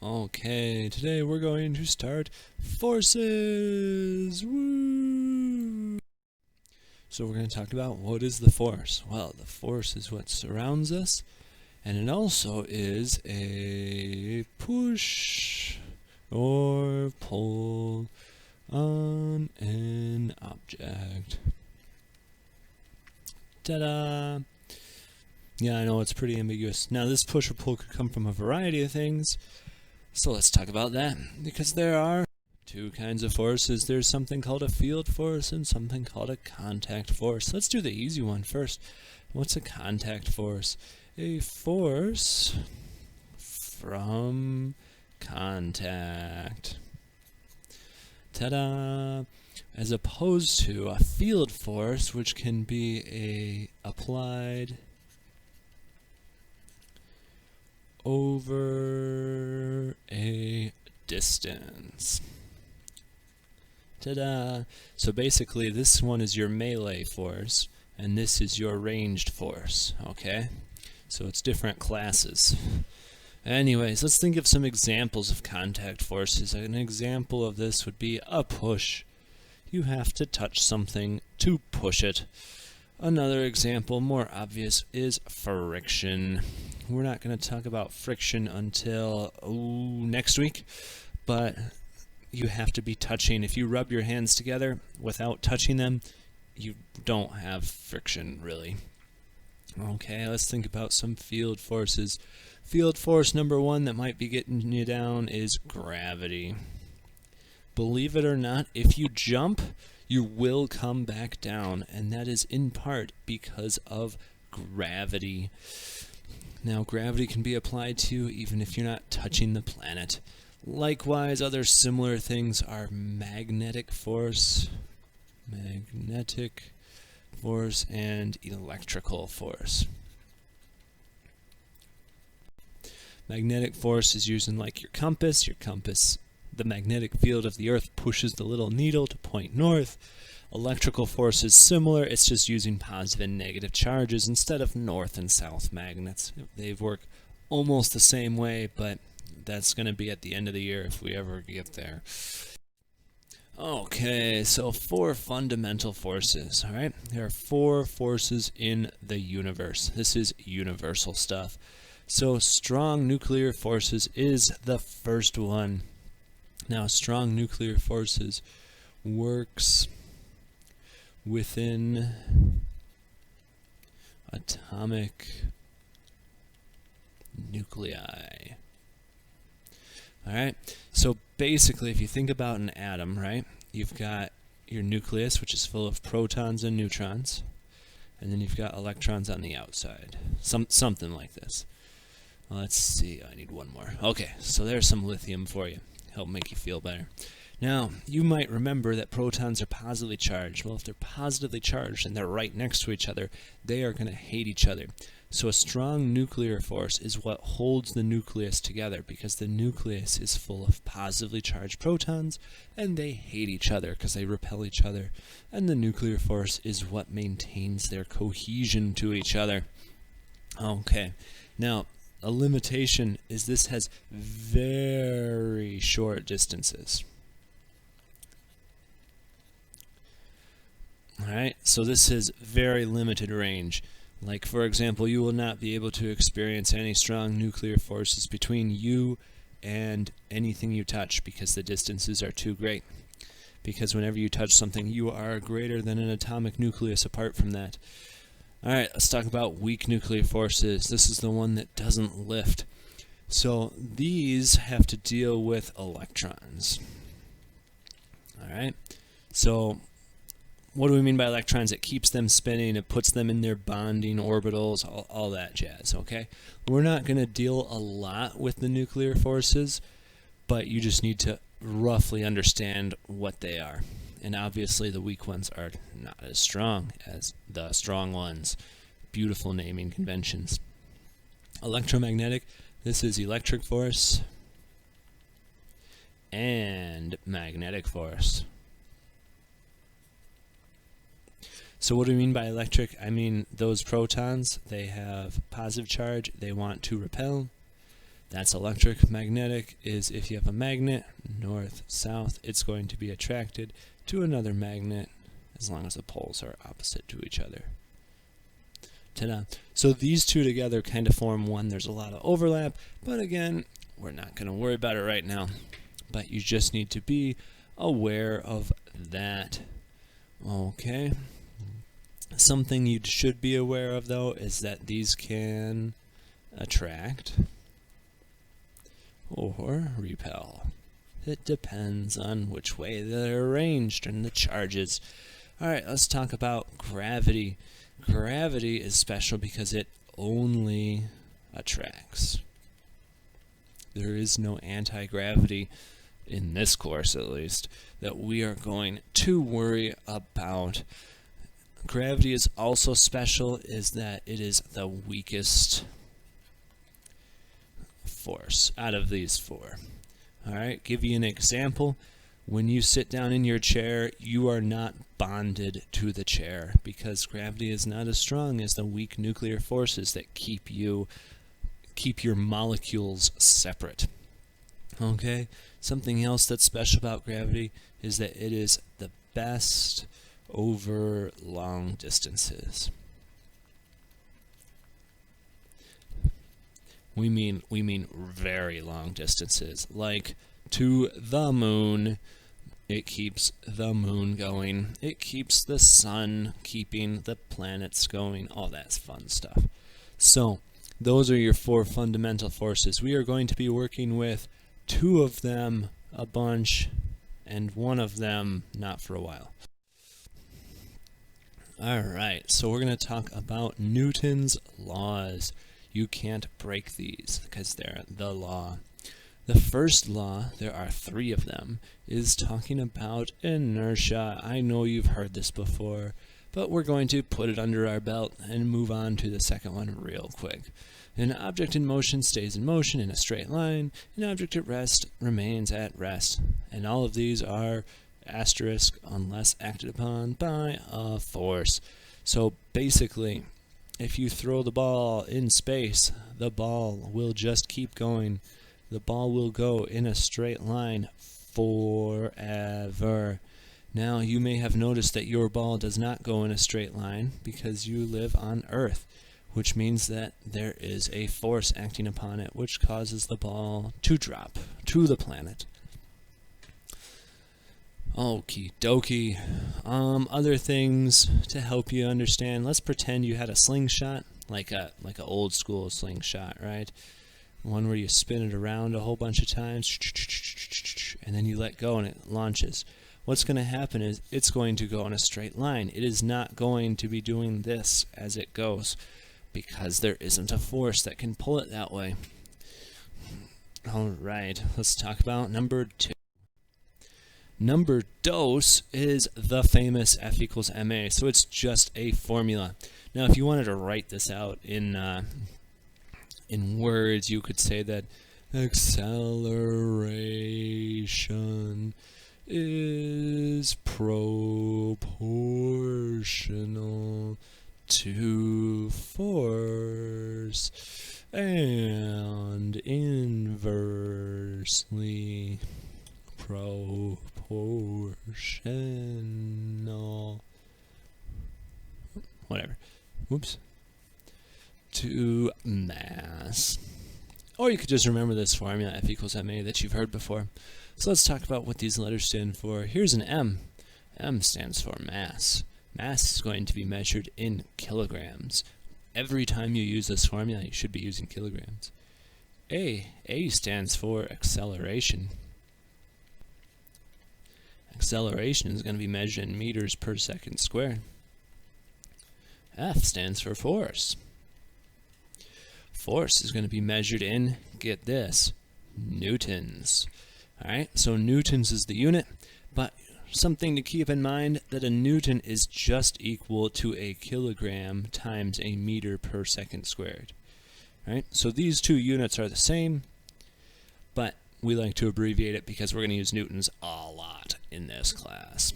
Okay, today we're going to start forces. Woo! So we're going to talk about what is the force. Well, the force is what surrounds us, and it also is a push or pull on an object. Ta-da! Yeah, I know it's pretty ambiguous. Now, this push or pull could come from a variety of things. So let's talk about that, because there are two kinds of forces. There's something called a field force and something called a contact force. Let's do the easy one first. What's a contact force? A force from contact. Ta-da! As opposed to a field force, which can be applied over a distance. Ta-da! So basically this one is your melee force and this is your ranged force, okay? So it's different classes. Anyways, let's think of some examples of contact forces. An example of this would be a push. You have to touch something to push it. Another example, more obvious, is friction. We're not going to talk about friction until next week, but you have to be touching. If you rub your hands together without touching them, you don't have friction, really. Okay, let's think about some field forces. Field force number one that might be getting you down is gravity. Believe it or not, if you jump, you will come back down, and that is in part because of gravity. Now, gravity can be applied to even if you're not touching the planet. Likewise, other similar things are magnetic force, and electrical force. Magnetic force is using like your compass. The magnetic field of the Earth pushes the little needle to point north. Electrical force is similar, it's just using positive and negative charges instead of north and south magnets. They work almost the same way, but that's going to be at the end of the year if we ever get there. Okay, so 4 fundamental forces, alright? There are 4 forces in the universe. This is universal stuff. So strong nuclear forces is the first one. Now, strong nuclear forces works within atomic nuclei. Alright, so basically if you think about an atom, right, you've got your nucleus, which is full of protons and neutrons, and then you've got electrons on the outside. Something like this. Let's see, I need one more. Okay, so there's some lithium for you. Help make you feel better. Now, you might remember that protons are positively charged. Well, if they're positively charged and they're right next to each other, they are going to hate each other. So a strong nuclear force is what holds the nucleus together, because the nucleus is full of positively charged protons and they hate each other because they repel each other. And the nuclear force is what maintains their cohesion to each other. Okay, now a limitation is this has very short distances. Alright, so this is very limited range. Like, for example, you will not be able to experience any strong nuclear forces between you and anything you touch because the distances are too great. Because whenever you touch something, you are greater than an atomic nucleus apart from that. Alright, let's talk about weak nuclear forces. This is the one that doesn't lift. So these have to deal with electrons. Alright, so what do we mean by electrons? It keeps them spinning, it puts them in their bonding orbitals, all that jazz, okay? We're not going to deal a lot with the nuclear forces, but you just need to roughly understand what they are. And obviously the weak ones are not as strong as the strong ones. Beautiful naming conventions. Electromagnetic, this is electric force and magnetic force. So what do we mean by electric? I mean those protons, they have positive charge, they want to repel. That's electric. Magnetic is if you have a magnet, north, south, it's going to be attracted to another magnet as long as the poles are opposite to each other. Ta-da. So these two together kind of form one. There's a lot of overlap, but again, we're not going to worry about it right now. But you just need to be aware of that. Okay. Something you should be aware of, though, is that these can attract or repel. It depends on which way they're arranged and the charges. Alright, let's talk about gravity. Gravity is special because it only attracts. There is no anti-gravity, in this course at least, that we are going to worry about. Gravity is also special is that it is the weakest force out of these four. Alright, give you an example. When you sit down in your chair, you are not bonded to the chair because gravity is not as strong as the weak nuclear forces that keep your molecules separate. Okay? Something else that's special about gravity is that it is the best over long distances. We mean very long distances, like to the moon. It keeps the moon going. It keeps the sun keeping the planets going. All that fun stuff. So, those are your four fundamental forces. We are going to be working with two of them a bunch and one of them not for a while. Alright, so we're going to talk about Newton's laws. You can't break these because they're the law. The first law, there are three of them, is talking about inertia. I know you've heard this before, but we're going to put it under our belt and move on to the second one real quick. An object in motion stays in motion in a straight line. An object at rest remains at rest. And all of these are asterisk unless acted upon by a force. So basically, if you throw the ball in space, the ball will just keep going. The ball will go in a straight line forever. Now, you may have noticed that your ball does not go in a straight line because you live on Earth, which means that there is a force acting upon it which causes the ball to drop to the planet. Okie dokie. Other things to help you understand. Let's pretend you had a slingshot, like a old school slingshot, right? One where you spin it around a whole bunch of times, and then you let go and it launches. What's going to happen is it's going to go in a straight line. It is not going to be doing this as it goes because there isn't a force that can pull it that way. Alright, let's talk about number 2. Number dos is the famous F equals ma, so it's just a formula. Now, if you wanted to write this out in words, you could say that acceleration is proportional to force and inversely proportional, whatever, whoops, to mass. Or you could just remember this formula, F equals ma, that you've heard before. So let's talk about what these letters stand for. Here's an M. M stands for mass. Mass is going to be measured in kilograms. Every time you use this formula, you should be using kilograms. A stands for acceleration. Acceleration is going to be measured in meters per second squared. F stands for force. Force is going to be measured in, get this, newtons. Alright, so newtons is the unit, but something to keep in mind that a newton is just equal to a kilogram times a meter per second squared. Alright, so these two units are the same, but we like to abbreviate it because we're going to use newtons a lot in this class.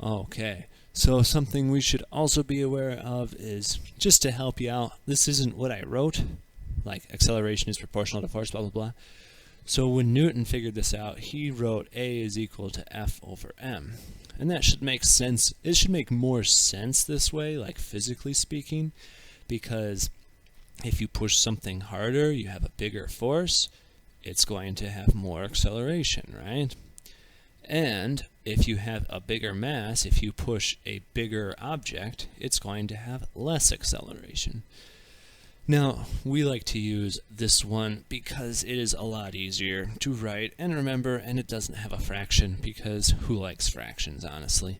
Okay, so something we should also be aware of is, just to help you out, this isn't what I wrote, like acceleration is proportional to force, blah, blah, blah. So when Newton figured this out, he wrote A is equal to F over m. And that should make sense. It should make more sense this way, like physically speaking, because if you push something harder, you have a bigger force, it's going to have more acceleration, right? And if you have a bigger mass, if you push a bigger object, it's going to have less acceleration. Now, we like to use this one because it is a lot easier to write and remember, and it doesn't have a fraction, because who likes fractions, honestly?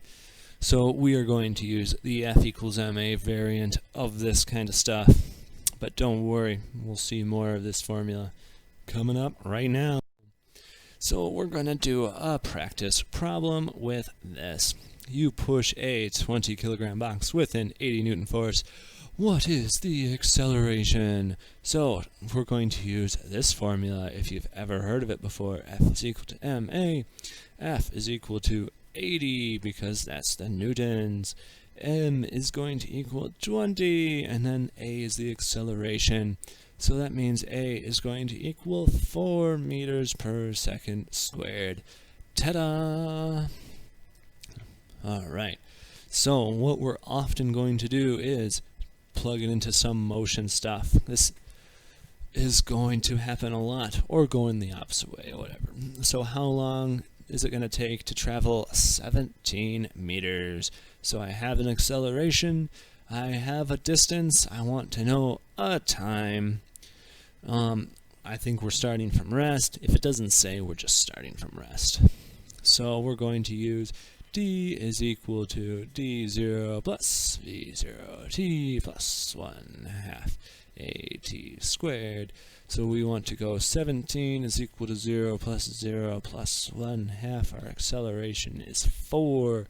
So we are going to use the F equals ma variant of this kind of stuff. But don't worry, we'll see more of this formula coming up right now. So we're going to do a practice problem with this. You push a 20 kilogram box with an 80 Newton force. What is the acceleration? So we're going to use this formula if you've ever heard of it before. F is equal to ma. F is equal to 80 because that's the newtons. M is going to equal 20, and then a is the acceleration. So that means a is going to equal 4 meters per second squared. Ta-da! Alright, so what we're often going to do is plug it into some motion stuff. This is going to happen a lot, or go in the opposite way, or whatever. So how long is it going to take to travel 17 meters? So I have an acceleration, I have a distance, I want to know a time. I think we're starting from rest. If it doesn't say, we're just starting from rest. So we're going to use d is equal to d0 plus v0 t plus 1/2 at squared. So we want to go 17 is equal to 0 plus 0 plus 1/2. Our acceleration is 4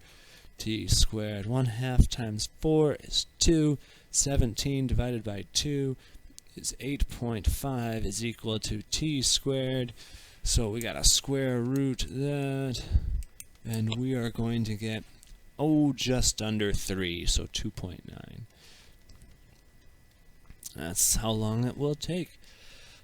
t squared. 1/2 times 4 is 2. 17 divided by 2 is 8.5 is equal to t squared. So we got to square root that, and we are going to get, just under 3, so 2.9. That's how long it will take.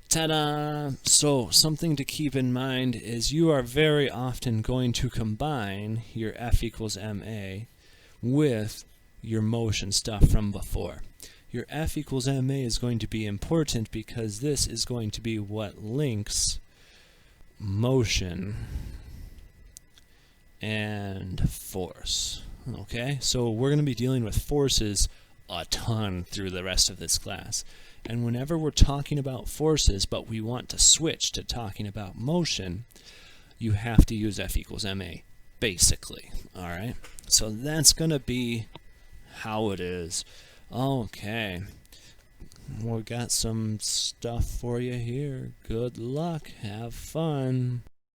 Ta-da! So something to keep in mind is you are very often going to combine your F equals ma with your motion stuff from before. Your F equals ma is going to be important because this is going to be what links motion and force. Okay, so we're going to be dealing with forces a ton through the rest of this class. And whenever we're talking about forces, but we want to switch to talking about motion, you have to use F equals ma, basically. Alright, so that's going to be how it is. Okay, we got some stuff for you here. Good luck, have fun.